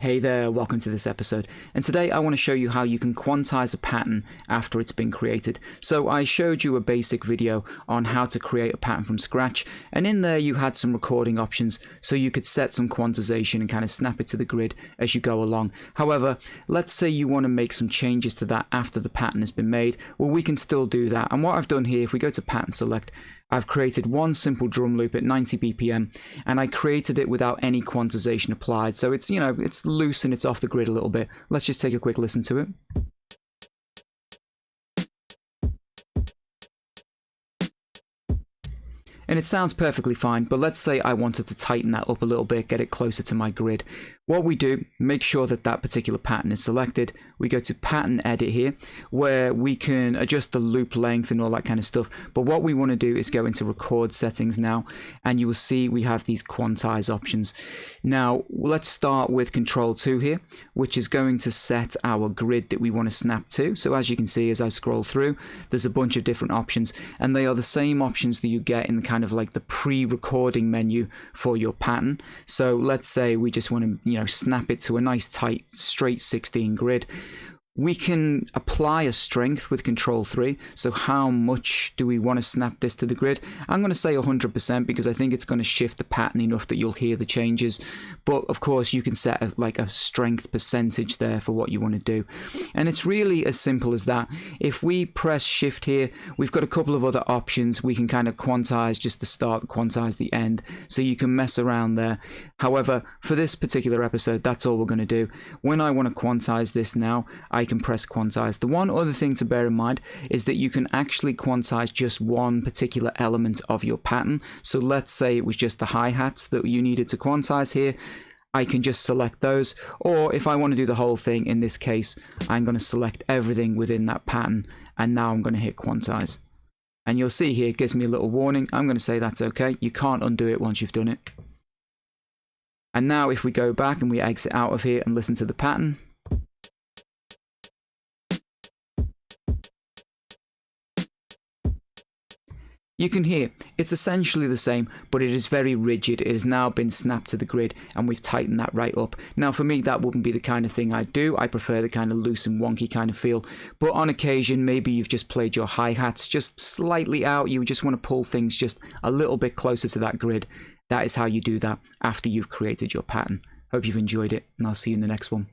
Hey there, welcome to this episode, and today I want to show you how you can quantize a pattern after it's been created. So I showed you a basic video on how to create a pattern from scratch, and in there you had some recording options so you could set some quantization and kind of snap it to the grid as you go along. However, let's say you want to make some changes to that after the pattern has been made. Well, we can still do that, and what I've done here, if we go to pattern select, I've created one simple drum loop at 90 BPM, and I created it without any quantization applied. So it's, it's loose and it's off the grid a little bit. Let's just take a quick listen to it. And it sounds perfectly fine, but let's say I wanted to tighten that up a little bit, get it closer to my grid. What we do, make sure that that particular pattern is selected. We go to pattern edit here, where we can adjust the loop length and all that kind of stuff. But what we want to do is go into record settings now, and you will see we have these quantize options. Now, let's start with Control 2 here, which is going to set our grid that we want to snap to. So as you can see, as I scroll through, there's a bunch of different options, and they are the same options that you get in kind of like the pre-recording menu for your pattern. So let's say we just want to, snap it to a nice tight straight 16 grid. We can apply a strength with Control 3. So how much do we want to snap this to the grid? I'm going to say 100% because I think it's going to shift the pattern enough that you'll hear the changes. But of course you can set a strength percentage there for what you want to do. And it's really as simple as that. If we press shift here, we've got a couple of other options. We can kind of quantize just the start, quantize the end. So you can mess around there. However, for this particular episode, that's all we're going to do. When I want to quantize this now, I can press quantize. The one other thing to bear in mind is that you can actually quantize just one particular element of your pattern. So let's say it was just the hi-hats that you needed to quantize here. I can just select those, or if I want to do the whole thing, in this case, I'm going to select everything within that pattern, and now I'm going to hit quantize. And you'll see here, it gives me a little warning. I'm going to say that's okay. You can't undo it once you've done it. And now if we go back and we exit out of here and listen to the pattern, you can hear it's essentially the same, but it is very rigid. It has now been snapped to the grid, and we've tightened that right up. Now, for me, that wouldn't be the kind of thing I do. I prefer the kind of loose and wonky kind of feel. But on occasion, maybe you've just played your hi-hats just slightly out. You just want to pull things just a little bit closer to that grid. That is how you do that after you've created your pattern. Hope you've enjoyed it, and I'll see you in the next one.